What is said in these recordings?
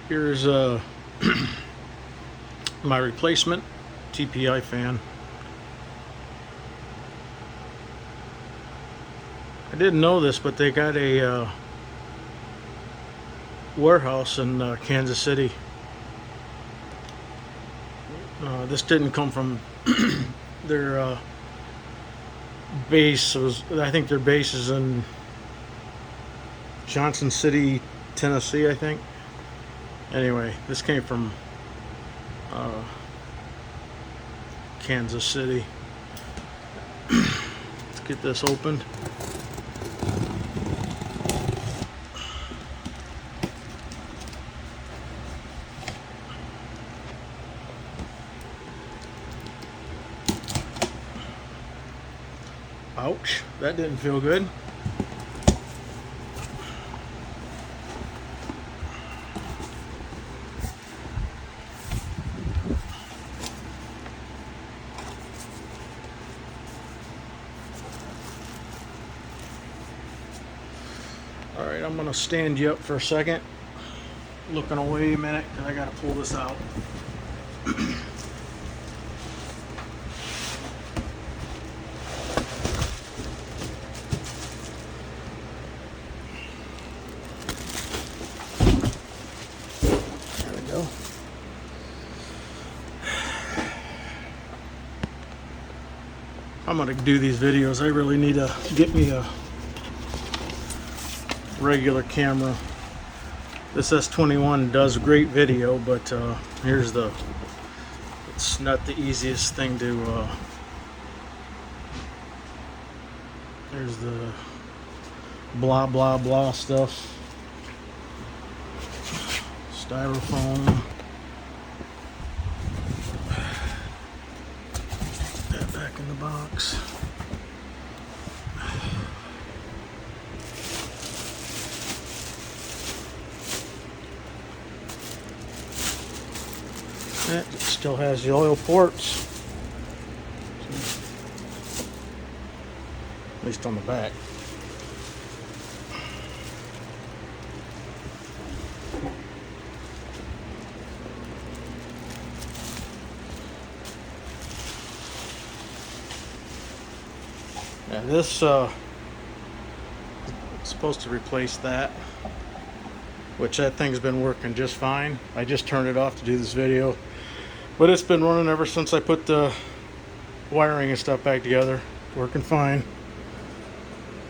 Here's my replacement TPI fan. I didn't know this, but they got a warehouse in Kansas City. This didn't come from their base. I think their base is in Johnson City, Tennessee, I think. Anyway, this came from Kansas City. Let's get this opened. Ouch, that didn't feel good. All right, I'm gonna stand you up for a second. Looking away a minute, because I gotta pull this out. There we go. I'm gonna do these videos. I really need to get me a regular camera. This S21 does great video, but it's not the easiest thing to there's the blah blah blah stuff. Styrofoam. Put that back in the box. It still has the oil ports, at least on the back. Now this is supposed to replace that, which that thing's been working just fine. I just turned it off to do this video, but it's been running ever since I put the wiring and stuff back together. Working fine.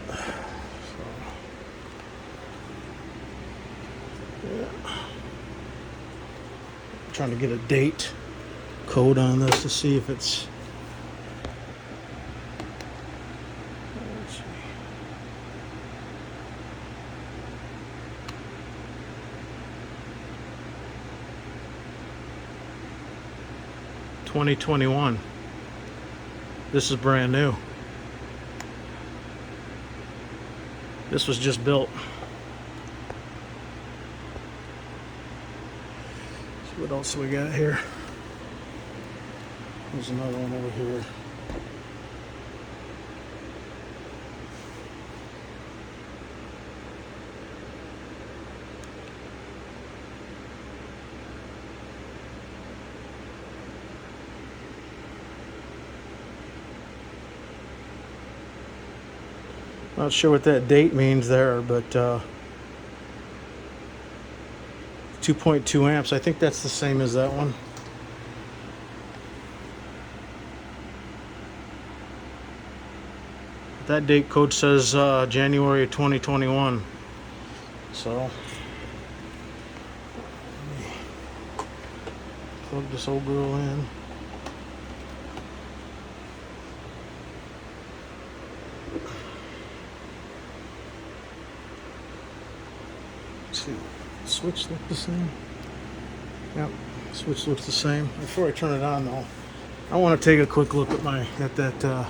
So, yeah. I'm trying to get a date code on this to see if it's. Let's see. 2021. This is brand new. This was just built. So what else we got here? There's another one over here. Not sure what that date means there, but 2.2 amps. I think that's the same as that one. That date code says January of 2021. So let me plug this old girl in. See, switch look the same. Yep, switch looks the same. Before I turn it on though, I want to take a quick look at that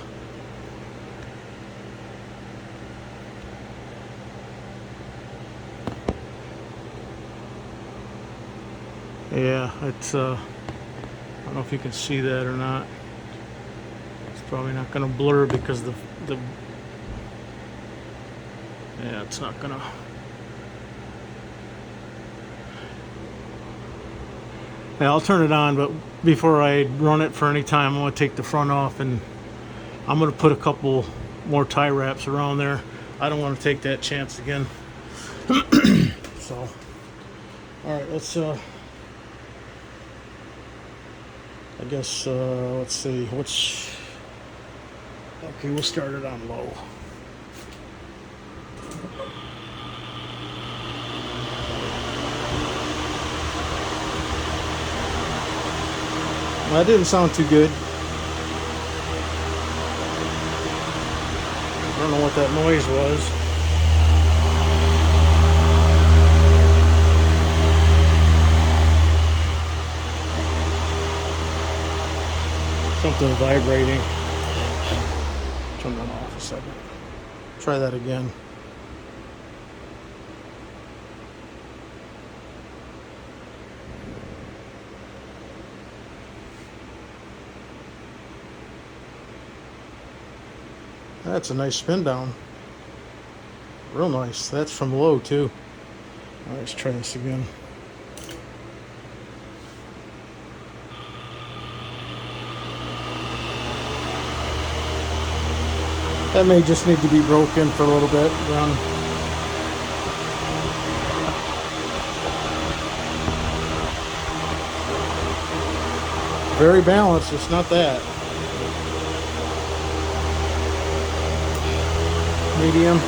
yeah, it's I don't know if you can see that or not. It's probably not going to blur because the yeah, it's not going to. Yeah, I'll turn it on, but before I run it for any time, I'm going to take the front off and I'm going to put a couple more tie wraps around there. I don't want to take that chance again. So, alright, let's, I guess, let's see, okay, we'll start it on low. Well, that didn't sound too good. I don't know what that noise was. Something vibrating. Turn that off a second. Try that again. That's a nice spin down. Real nice. That's from low too. All right, let's try this again. That may just need to be broken for a little bit. Run. Very balanced. It's not that. Medium.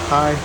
High.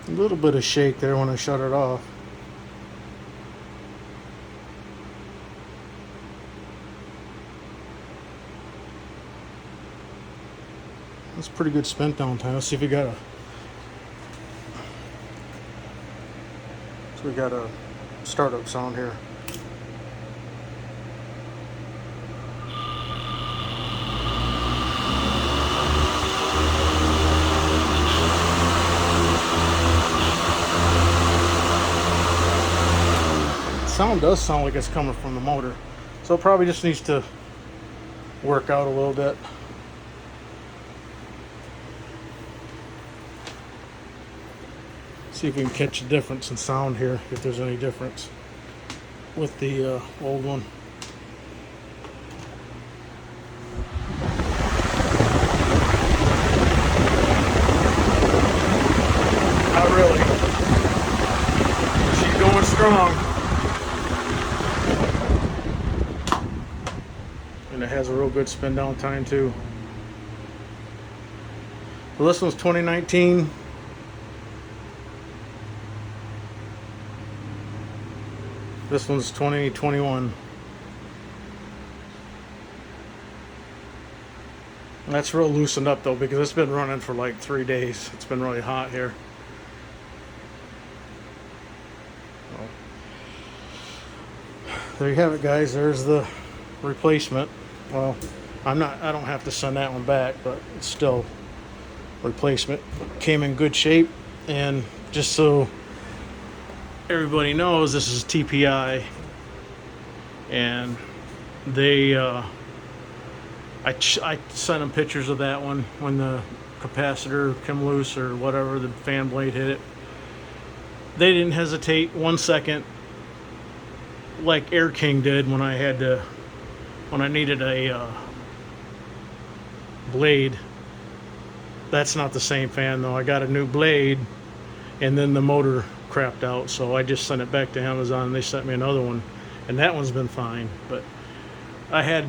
A little bit of shake there when I shut it off. That's pretty good spin down time. Let's see if we got a startup sound here. Sound does sound like it's coming from the motor, so it probably just needs to work out a little bit. See if we can catch a difference in sound here, if there's any difference with the old one. Not really. She's going strong. And it has a real good spin down time too. Well, this one's 2019. This one's 2021. That's real loosened up though, because it's been running for like 3 days. It's been really hot here. So, there you have it, guys. There's the replacement. Well, I don't have to send that one back, but it's still replacement. Came in good shape, and just so everybody knows, this is TPI, and they I sent them pictures of that one when the capacitor came loose or whatever, the fan blade hit it. They didn't hesitate 1 second like Air King did when I needed a blade. That's not the same fan though. I got a new blade and then the motor crapped out, so I just sent it back to Amazon and they sent me another one, and that one's been fine. But I had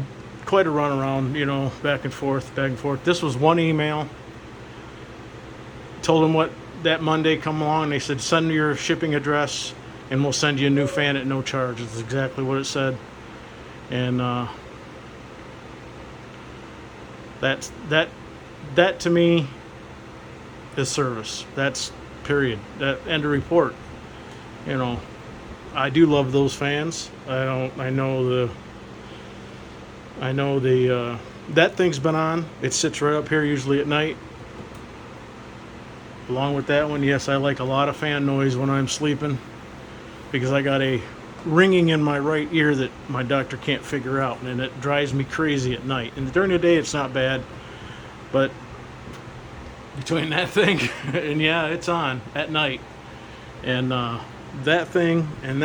quite a runaround, you know, back and forth, back and forth. This was one email. Told them what that Monday come along. They said send your shipping address and we'll send you a new fan at no charge. That's exactly what it said. And that to me is service. That's period. That end of report. You know, I do love those fans. I know the that thing's been on. It sits right up here usually at night. Along with that one, yes, I like a lot of fan noise when I'm sleeping because I got a ringing in my right ear that my doctor can't figure out, and it drives me crazy at night. And during the day, it's not bad, but between that thing and yeah, it's on at night. And that thing, and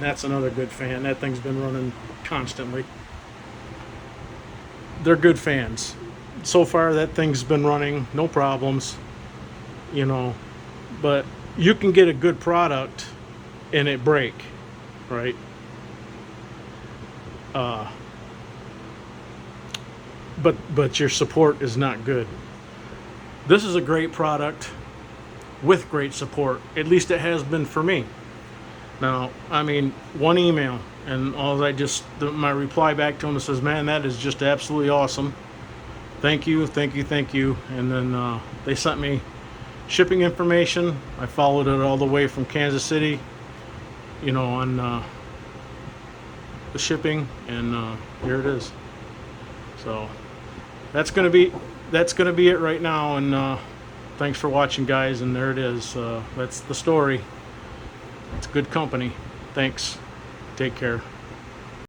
that's another good fan. That thing's been running constantly. They're good fans. So far, that thing's been running, no problems. You know, but you can get a good product and it break, right? But your support is not good. This is a great product with great support. At least it has been for me. Now, I mean, one email and my reply back to him says, "Man, that is just absolutely awesome. Thank you, thank you, thank you." And then they sent me shipping information. I followed it all the way from Kansas City, you know, on the shipping, and here it is. So that's gonna be it right now. And thanks for watching, guys. And there it is. That's the story. It's good company. Thanks. Take care.